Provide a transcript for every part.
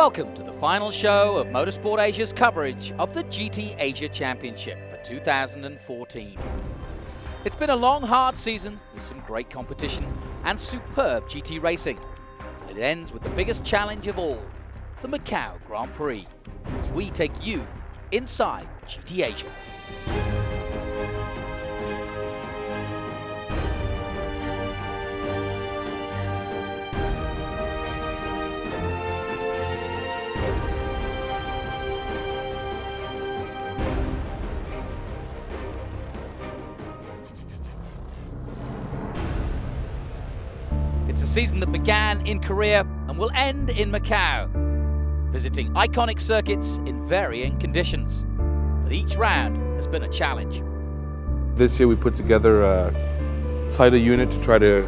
Welcome to the final show of Motorsport Asia's coverage of the GT Asia Championship for 2014. It's been a long, hard season with some great competition and superb GT racing. And it ends with the biggest challenge of all, the Macau Grand Prix, as we take you inside GT Asia. It's a season that began in Korea and will end in Macau, visiting iconic circuits in varying conditions. But each round has been a challenge. This year we put together a title unit to try to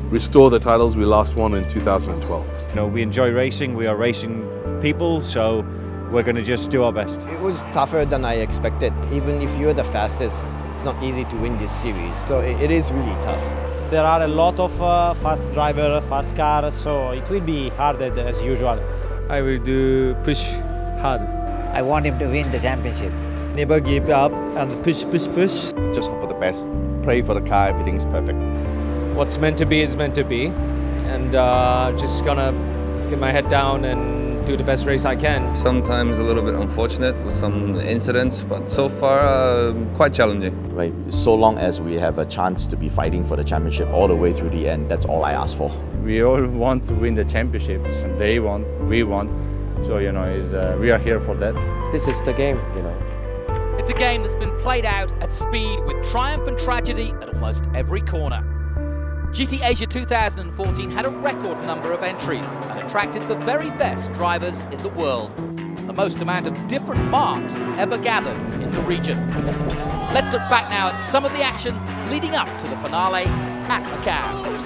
restore the titles we lost one in 2012. You know, we enjoy racing, we are racing people, so we're going to just do our best. It was tougher than I expected. Even if you're the fastest, it's not easy to win this series. So it is really tough. There are a lot of fast drivers, fast cars, so it will be harder as usual. I will push hard. I want him to win the championship. Never give up and push. Just hope for the best. Pray for the car, everything is perfect. What's meant to be is meant to be. And just gonna get my head down and do the best race I can. Sometimes a little bit unfortunate with some incidents, but so far quite challenging. Right, so long as we have a chance to be fighting for the championship all the way through the end, that's all I ask for. We all want to win the championships. They want, we want. So, you know, we are here for that. This is the game, you know. It's a game that's been played out at speed with triumph and tragedy at almost every corner. GT Asia 2014 had a record number of entries and attracted the very best drivers in the world. The most amount of different marks ever gathered in the region. Let's look back now at some of the action leading up to the finale at Macau.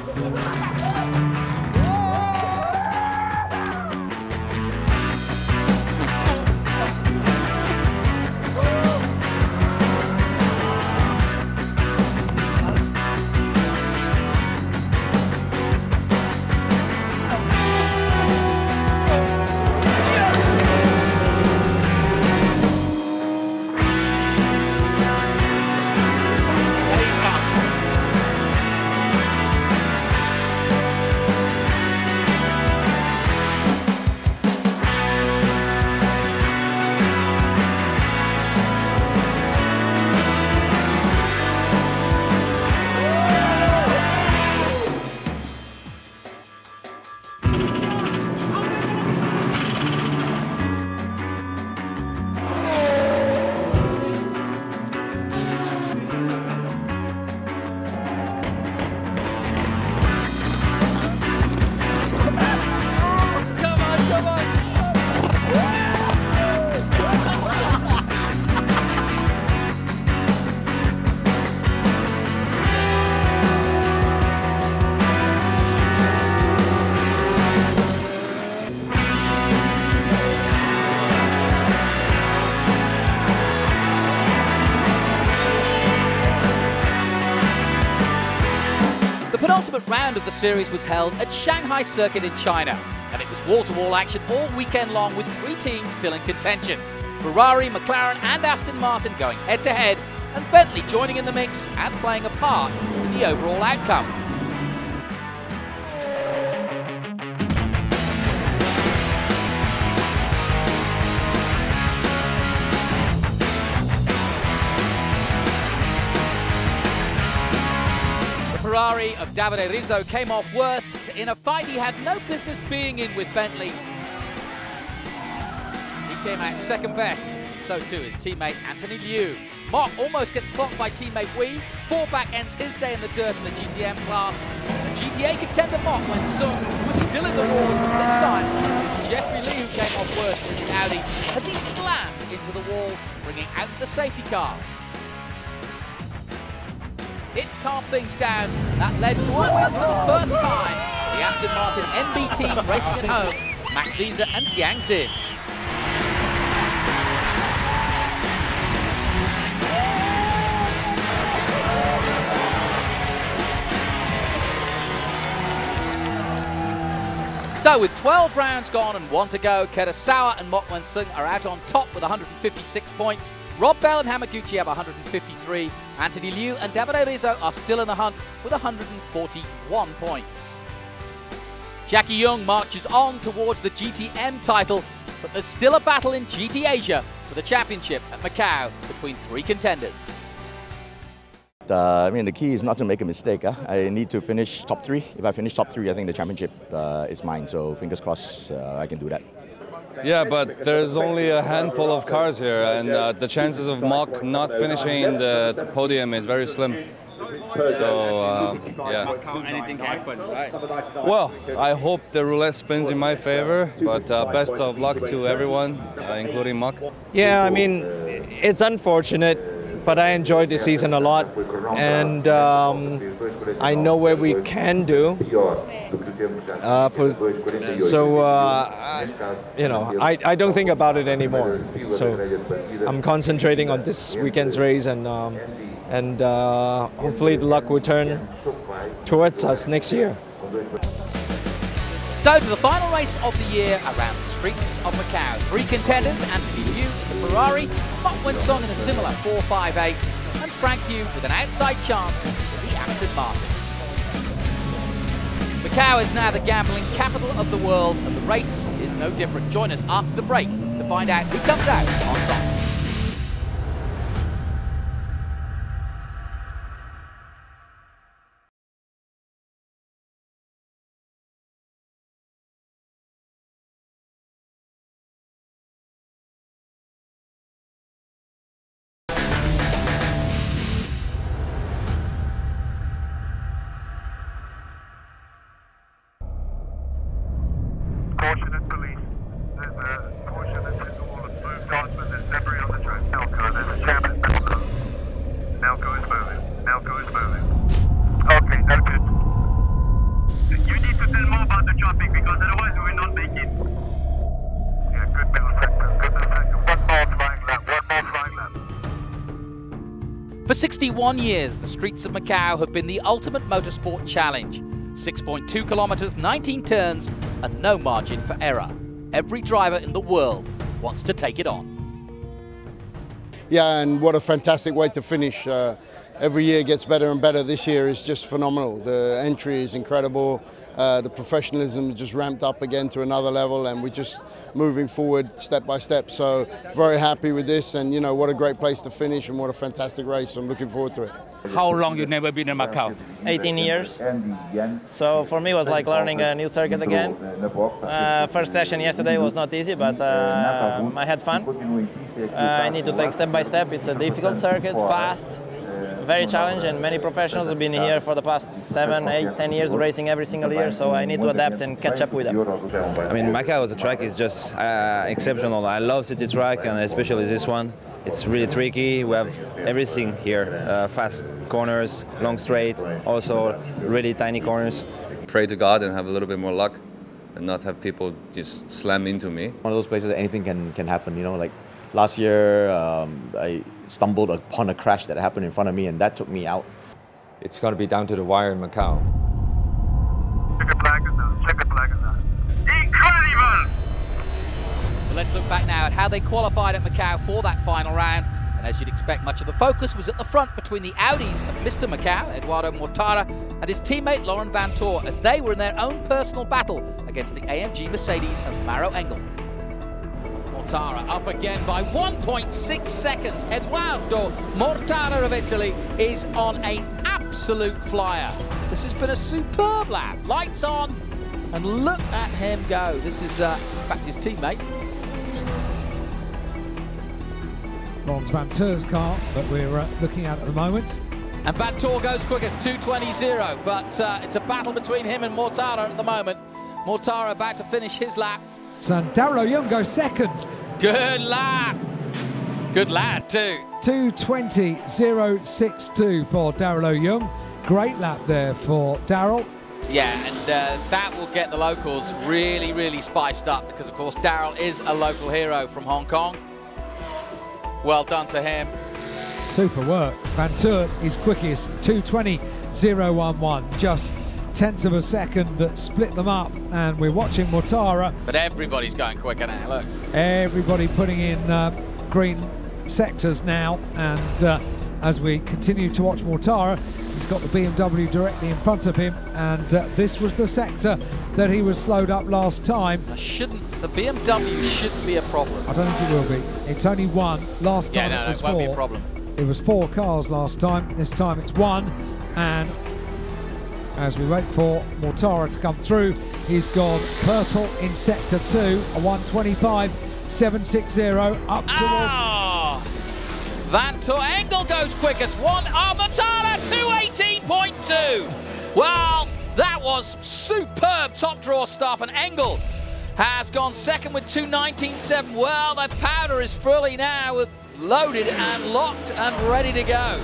The penultimate round of the series was held at Shanghai circuit in China, and it was wall-to-wall action all weekend long with three teams still in contention. Ferrari, McLaren and Aston Martin going head-to-head, and Bentley joining in the mix and playing a part in the overall outcome. Ferrari of Davide Rizzo came off worse in a fight he had no business being in with Bentley. He came out second best, so too his teammate Anthony Liu. Mok almost gets clocked by teammate Wee. Fourback ends his day in the dirt in the GTM class. The GTA contender Mok when Sung was still in the wars, but this time it's Jeffrey Lee who came off worse in the Audi as he slammed into the wall, bringing out the safety car. It calmed things down. That led to a win for the first time. The Aston Martin MB team racing at home, Max Visa and Xiang Xin. So with 12 rounds gone and 1 to go, Kurosawa and Mok Wen-sung are out on top with 156 points. Rob Bell and Hamaguchi have 153. Anthony Liu and Davide Rizzo are still in the hunt with 141 points. Jackie Young marches on towards the GTM title, but there's still a battle in GT Asia for the championship at Macau between 3 contenders. I mean, the key is not to make a mistake. I need to finish top 3. If I finish top 3, I think the championship is mine. So fingers crossed I can do that. Yeah, but there's only a handful of cars here, and the chances of Mok not finishing the podium is very slim. So, yeah. Anything can happen, right? Well, I hope the roulette spins in my favor, but best of luck to everyone, including Mok. Yeah, I mean, it's unfortunate, but I enjoyed the season a lot, and I know where we can do. You know, I don't think about it anymore. So I'm concentrating on this weekend's race, and hopefully the luck will turn towards us next year. So to the final race of the year around the streets of Macau. 3 contenders, Anthony Liu in the Ferrari, Mok Wen-sung in a similar 458, and Frank Yu with an outside chance in the Aston Martin. Macau is now the gambling capital of the world, and the race is no different. Join us after the break to find out who comes out on top. Fortunate police. There's a portion that's in the wall and moved on, but there's debris on the track. Nelco, there's a chairman's Nelco. Nelco is moving. Nelco is moving. Okay, noted. You need to tell more about the traffic because otherwise we will not make it. Yeah, good middle sector, good middle sector. One more flying lap, one more flying lap. For 61 years, the streets of Macau have been the ultimate motorsport challenge. 6.2 kilometers, 19 turns, and no margin for error. Every driver in the world wants to take it on. Yeah, and what a fantastic way to finish. Every year gets better and better. This year is just phenomenal. The entry is incredible. The professionalism just ramped up again to another level, and we're just moving forward step by step. So very happy with this, and you know, what a great place to finish and what a fantastic race. I'm looking forward to it. How long you've never been in Macau? 18 years. So for me it was like learning a new circuit again. First session yesterday was not easy, but I had fun. I need to take step by step. It's a difficult circuit, fast, very challenging, and many professionals have been here for the past 7, 8, 10 years racing every single year, so I need to adapt and catch up with them. I mean, Macau as a track is just exceptional. I love city track, and especially this one. It's really tricky. We have everything here, fast corners, long straight, also really tiny corners. Pray to God and have a little bit more luck and not have people just slam into me. One of those places that anything can happen, you know, like last year I stumbled upon a crash that happened in front of me, and that took me out. It's going to be down to the wire in Macau. Incredible! Let's look back now at how they qualified at Macau for that final round. And as you'd expect, much of the focus was at the front between the Audis of Mr. Macau, Eduardo Mortara, and his teammate Laurent Vantour, as they were in their own personal battle against the AMG Mercedes of Maro Engel. Mortara up again by 1.6 seconds. Eduardo Mortara of Italy is on an absolute flyer. This has been a superb lap. Lights on, and look at him go. This is, in fact, his teammate. Laurent Vantour's car that we're looking at the moment. And Vantour goes quickest, 2:20.0, but it's a battle between him and Mortara at the moment. Mortara about to finish his lap. And Darryl Young goes second. Good lap. Good lad too. 2:20.062 for Darryl Young. Great lap there for Darryl. Yeah, and that will get the locals really, really spiced up because, of course, Darryl is a local hero from Hong Kong. Well done to him. Super work. Vantour is quickest, 2:20.011, just tenths of a second that split them up, and we're watching Mortara. But everybody's going quicker now, look. Everybody putting in green sectors now, and as we continue to watch Mortara, he's got the BMW directly in front of him, and this was the sector that he was slowed up last time. The BMW shouldn't be a problem. I don't think it will be. It's only one. Last time it was won't four. Be a problem. It was 4 cars last time. This time it's 1, and as we wait for Mortara to come through, he's gone purple in sector 2, a 1:25.760 up towards. Vantor Engel goes quickest. Mortara 2:18.2. Well, that was superb top draw stuff, and Engel has gone second with 2:19.7. Well, the powder is fully now loaded and locked and ready to go.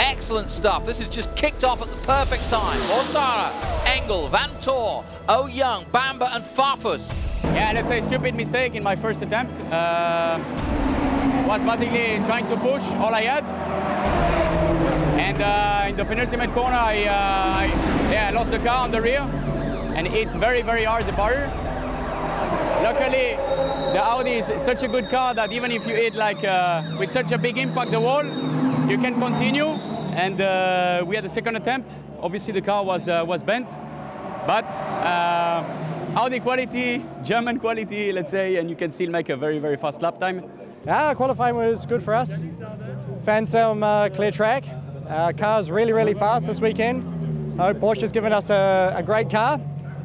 Excellent stuff. This is just kicked off at the perfect time. Mortara, Engel, Vantor, Oh Young, Bamba and Farfus. Yeah, let's say stupid mistake in my first attempt. Was basically trying to push all I had. And in the penultimate corner, I lost the car on the rear and hit very, very hard the barrier. Luckily, the Audi is such a good car that even if you hit like with such a big impact the wall, you can continue. And we had a second attempt. Obviously, the car was bent, but Audi quality, German quality, let's say, and you can still make a very, very fast lap time. Yeah, qualifying was good for us. Found some clear track. Car's really, really fast this weekend. Porsche's given us a great car.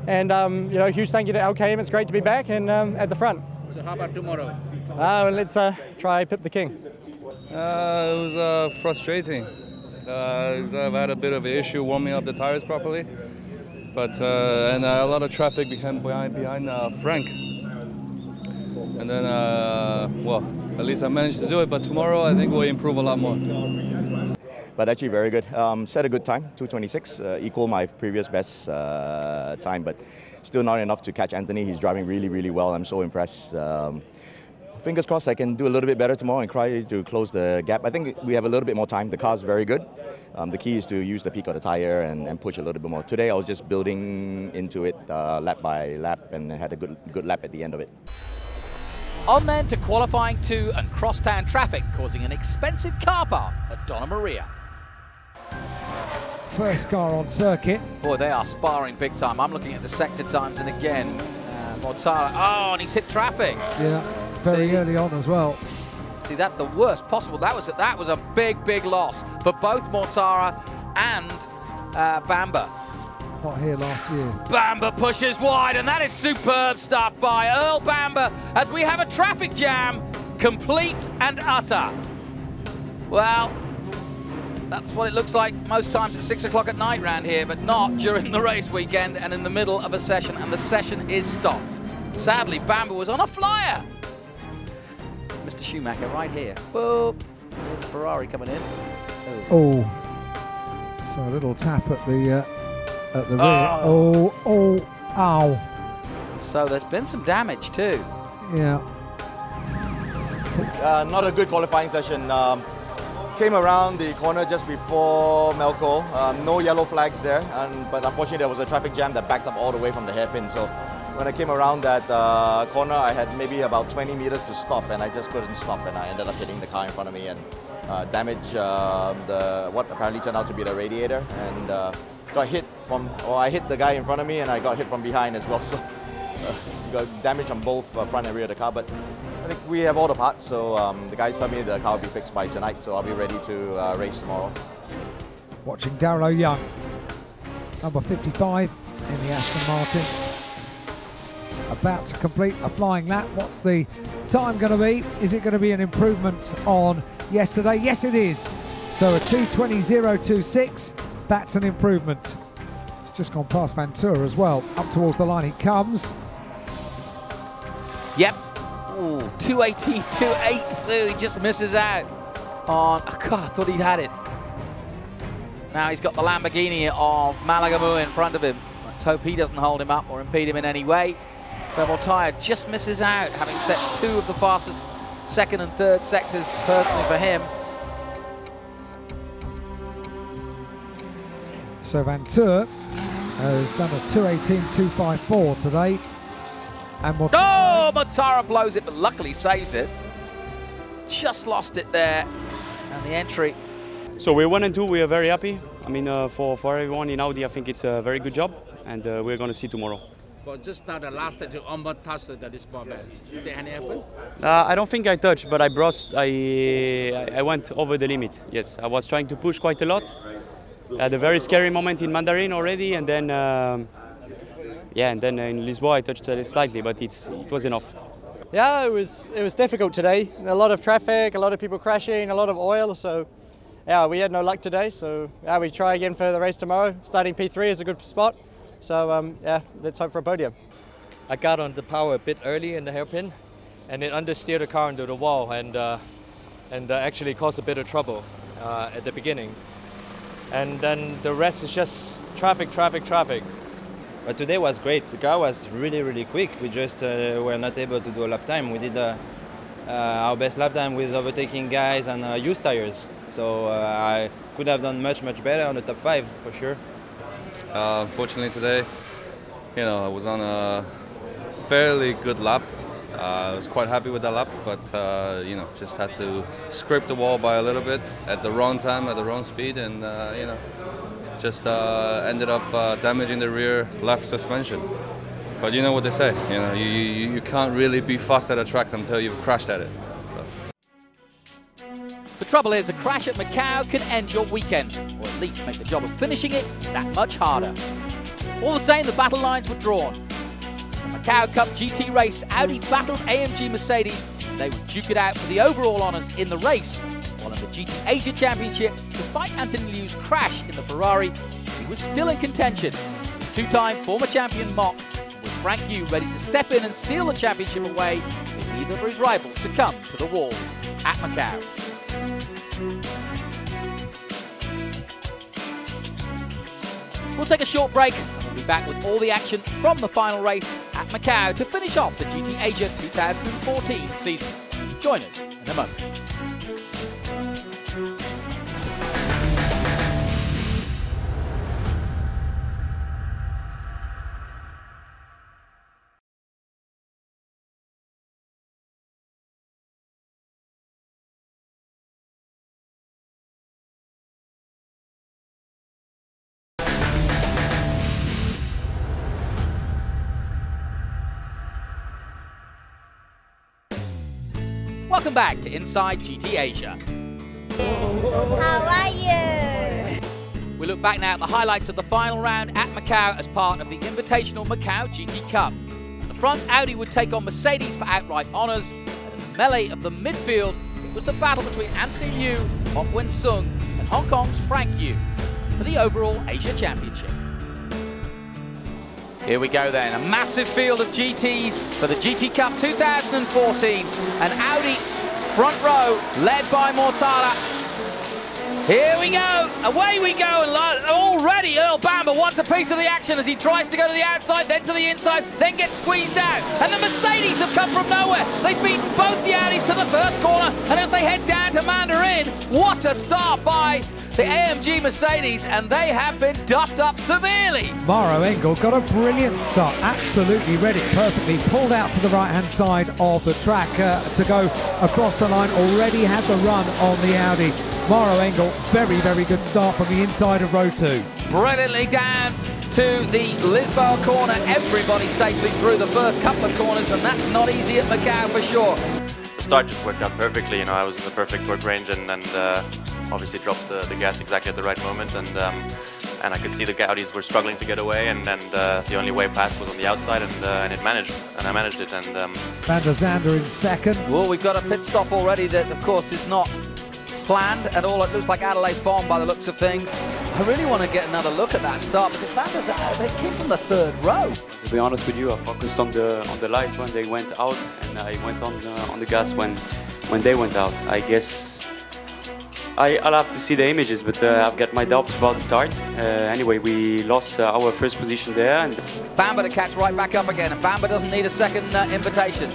And, you know, huge thank you to LKM. It's great to be back and at the front. So how about tomorrow? Let's try Pip the King. It was frustrating. I've had a bit of an issue warming up the tires properly. But, and a lot of traffic behind Frank. And then, well, at least I managed to do it. But tomorrow, I think we'll improve a lot more. But actually very good. Set a good time, 2:26, equal my previous best time, but still not enough to catch Anthony. He's driving really, really well. I'm so impressed. Fingers crossed I can do a little bit better tomorrow and try to close the gap. I think we have a little bit more time. The car's very good. The key is to use the peak of the tire and push a little bit more. Today I was just building into it lap by lap and had a good lap at the end of it. On then to qualifying 2 and crosstown traffic, causing an expensive car park at Donna Maria. First car on circuit. Boy, they are sparring big time. I'm looking at the sector times, and again, Mortara. Oh, and he's hit traffic. Yeah, very early on as well. See, that's the worst possible. That was a big, big loss for both Mortara and Bamba. Not here last year. Bamba pushes wide, and that is superb stuff by Earl Bamba as we have a traffic jam, complete and utter. Well, that's what it looks like most times at 6 o'clock at night round here, but not during the race weekend and in the middle of a session, and the session is stopped. Sadly, Bamba was on a flyer. Mr. Schumacher right here. Boop. There's a Ferrari coming in. Oh. So a little tap at the rear. Ow. So there's been some damage too. Yeah. Not a good qualifying session. Came around the corner just before Melco. No yellow flags there, but unfortunately there was a traffic jam that backed up all the way from the hairpin. So when I came around that corner, I had maybe about 20 meters to stop, and I just couldn't stop, and I ended up hitting the car in front of me and damaged what apparently turned out to be the radiator, and got hit from, or I hit the guy in front of me, and I got hit from behind as well. So got damage on both front and rear of the car, but I think we have all the parts, so the guys tell me the car will be fixed by tonight, so I'll be ready to race tomorrow. Watching Darryl O'Young, number 55 in the Aston Martin. About to complete a flying lap. What's the time going to be? Is it going to be an improvement on yesterday? Yes, it is. So a 2:20.026. That's an improvement. It's just gone past Ventura as well. Up towards the line he comes. Yep. Ooh, 2:18.282. He just misses out on. Oh, God, I thought he'd had it. Now he's got the Lamborghini of Malagamu in front of him. Let's hope he doesn't hold him up or impede him in any way. So Mortara just misses out, having set 2 of the fastest second and third sectors personally for him. So Ventura has done a 2:18.254 today. And Mortara blows it, but luckily saves it. Just lost it there, and the entry. So we're 1 and 2. We are very happy. I mean, for everyone in Audi, I think it's a very good job, and we're going to see tomorrow. But just now, the last that you almost touched this ball back. Is there any happen? I don't think I touched, but I went over the limit. Yes, I was trying to push quite a lot. I had a very scary moment in Mandarin already, and then in Lisboa I touched slightly, but it was enough. Yeah, it was difficult today. A lot of traffic, a lot of people crashing, a lot of oil. So yeah, we had no luck today. So yeah, we try again for the race tomorrow. Starting P3 is a good spot. So yeah, let's hope for a podium. I got on the power a bit early in the hairpin, and it understeered the car into the wall, and actually caused a bit of trouble at the beginning. And then the rest is just traffic. But today was great. The car was really quick. We just were not able to do a lap time. We did our best lap time with overtaking guys and used tires. So I could have done much better on the top 5 for sure. Unfortunately today, you know, I was on a fairly good lap. I was quite happy with that lap, but you know, just had to scrape the wall by a little bit at the wrong time, at the wrong speed, and you know, just ended up damaging the rear left suspension. But you know what they say, you know, you can't really be fast at a track until you've crashed at it. So. The trouble is, a crash at Macau can end your weekend, or at least make the job of finishing it that much harder. All the same, the battle lines were drawn. The Macau Cup GT race, Audi battled AMG Mercedes. They would duke it out for the overall honours in the race. While in the GT Asia Championship, despite Anthony Liu's crash in the Ferrari, he was still in contention. Two-time former champion Mock, with Frank Yu ready to step in and steal the championship away if either of his rivals succumb to the walls at Macau. We'll take a short break and we'll be back with all the action from the final race at Macau to finish off the GT Asia 2014 season. Join us in a moment. Welcome back to InSide GT Asia. How are you? We look back now at the highlights of the final round at Macau as part of the Invitational Macau GT Cup. At the front, Audi would take on Mercedes for outright honours, and in the melee of the midfield, it was the battle between Anthony Liu, Mok Wen-sung, and Hong Kong's Frank Yu for the overall Asia Championship. Here we go then, a massive field of GTs for the GT Cup 2014, and Audi front row led by Mortara. Here we go, away we go, and already Earl Bamber wants a piece of the action as he tries to go to the outside, then to the inside, then gets squeezed out. And the Mercedes have come from nowhere. They've beaten both the Audis to the first corner, and as they head down to Mandarin, what a start by the AMG Mercedes, and they have been duffed up severely. Maro Engel got a brilliant start, absolutely read it perfectly, pulled out to the right-hand side of the track to go across the line, already had the run on the Audi. Maro Engel, very good start from the inside of row 2. Brilliantly down to the Lisboa corner, everybody safely through the first couple of corners, and that's not easy at Macau for sure. The start just worked out perfectly, you know, I was in the perfect torque range and obviously dropped the gas exactly at the right moment, and I could see the Audis were struggling to get away, and the only way past was on the outside, and I managed it. And Van der Zande in second. Well, we've got a pit stop already that, of course, is not planned at all. It looks like Adelaide Farm by the looks of things. I really want to get another look at that start because Van der Zande, they came from the third row. To be honest with you, I focused on the lights when they went out, and I went on the gas when they went out. I guess I'll have to see the images, but I've got my doubts about the start. Anyway, we lost our first position there. And Bamber to catch right back up again, and Bamber doesn't need a second invitation.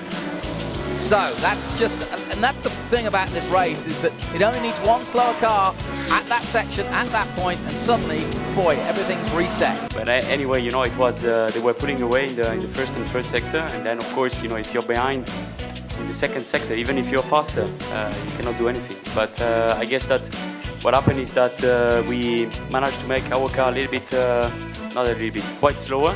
So that's just, and that's the thing about this race, is that it only needs one slower car at that section, at that point, and suddenly checkpoint, everything's reset. But anyway, you know, it was they were pulling away in the first and third sector, and then of course, you know, if you're behind in the second sector, even if you're faster, you cannot do anything. But I guess that what happened is that we managed to make our car a little bit, not a little bit, quite slower.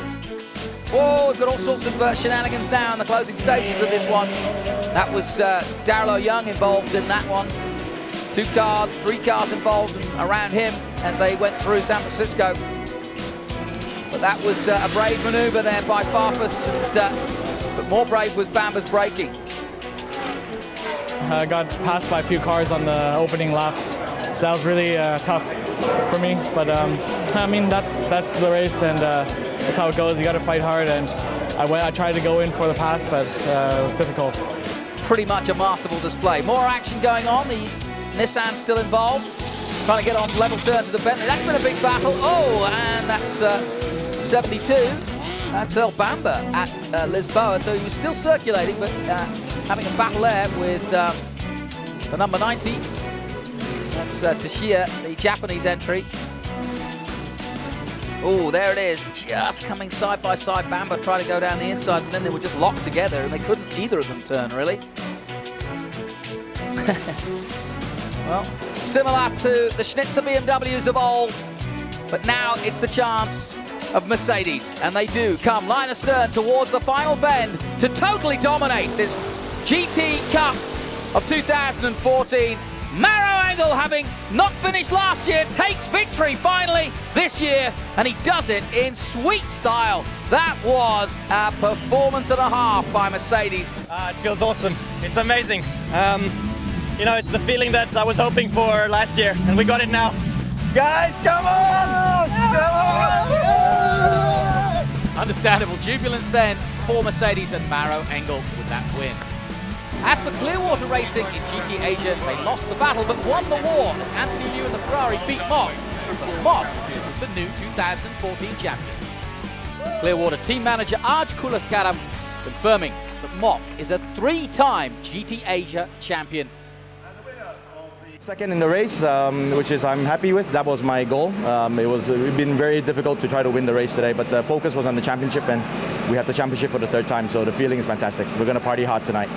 Oh, we've got all sorts of shenanigans now in the closing stages of this one. That was Daryl Young involved in that one. 2 cars, 3 cars involved around him as they went through San Francisco. But that was a brave manoeuvre there by Farfus, but more brave was Bamba's braking. I got passed by a few cars on the opening lap, so that was really tough for me. But I mean, that's the race, and that's how it goes. You got to fight hard, and I tried to go in for the pass, but it was difficult. Pretty much a masterful display. More action going on. The Nissan still involved, trying to get on level turn to the Bentley. That's been a big battle. Oh, and that's 72. That's Earl Bamba at Lisboa. So he was still circulating, but having a battle there with the number 90. That's Tashia, the Japanese entry. Oh, there it is, just coming side by side. Bamba tried to go down the inside, and then they were just locked together, and they couldn't either of them turn, really. Well, similar to the Schnitzer BMWs of old, but now it's the chance of Mercedes, and they do come line astern towards the final bend to totally dominate this GT Cup of 2014. Maro Engel, having not finished last year, takes victory finally this year, and he does it in sweet style. That was a performance and a half by Mercedes. It feels awesome. It's amazing. You know, it's the feeling that I was hoping for last year, and we got it now. Guys, come on! Come on! Understandable jubilance then for Mercedes and Maro Engel with that win. As for Clearwater Racing in GT Asia, they lost the battle but won the war as Anthony Liu and the Ferrari beat Mock. But Mock was the new 2014 champion. Clearwater team manager Aj Kulaskaram confirming that Mock is a 3-time GT Asia champion. Second in the race, which is I'm happy with. That was my goal. It's been very difficult to try to win the race today, but the focus was on the championship, and we have the championship for the 3rd time, so the feeling is fantastic. We're going to party hard tonight.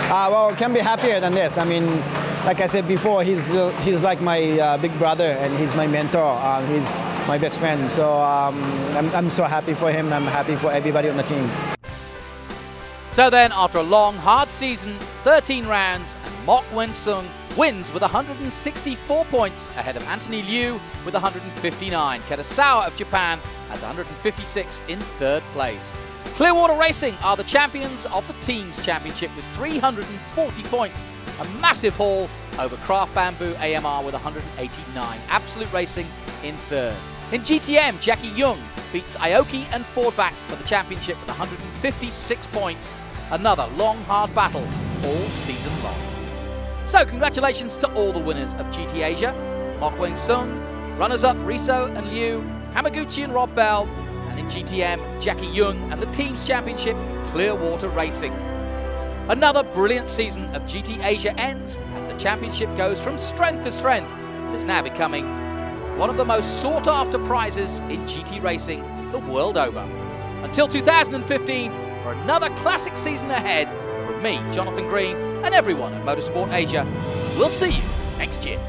Well, can be happier than this. I mean, like I said before, he's like my big brother, and he's my mentor. He's my best friend, so I'm so happy for him. I'm happy for everybody on the team. So then, after a long, hard season, 13 rounds, and Mock Winsung wins with 164 points ahead of Anthony Liu with 159. Kitasawa of Japan has 156 in 3rd place. Clearwater Racing are the champions of the Teams Championship with 340 points. A massive haul over Craft Bamboo AMR with 189. Absolute Racing in 3rd. In GTM, Jackie Young beats Aoki and Fordback for the championship with 156 points. Another long, hard battle all season long. So congratulations to all the winners of GT Asia. Mock Winsung, runners-up Riso and Liu, Hamaguchi and Rob Bell, and in GTM, Jackie Young and the Teams Championship, Clearwater Racing. Another brilliant season of GT Asia ends as the championship goes from strength to strength and is now becoming one of the most sought-after prizes in GT racing the world over. Until 2015, for another classic season ahead, from me, Jonathan Green, and everyone at Motorsport Asia, we'll see you next year.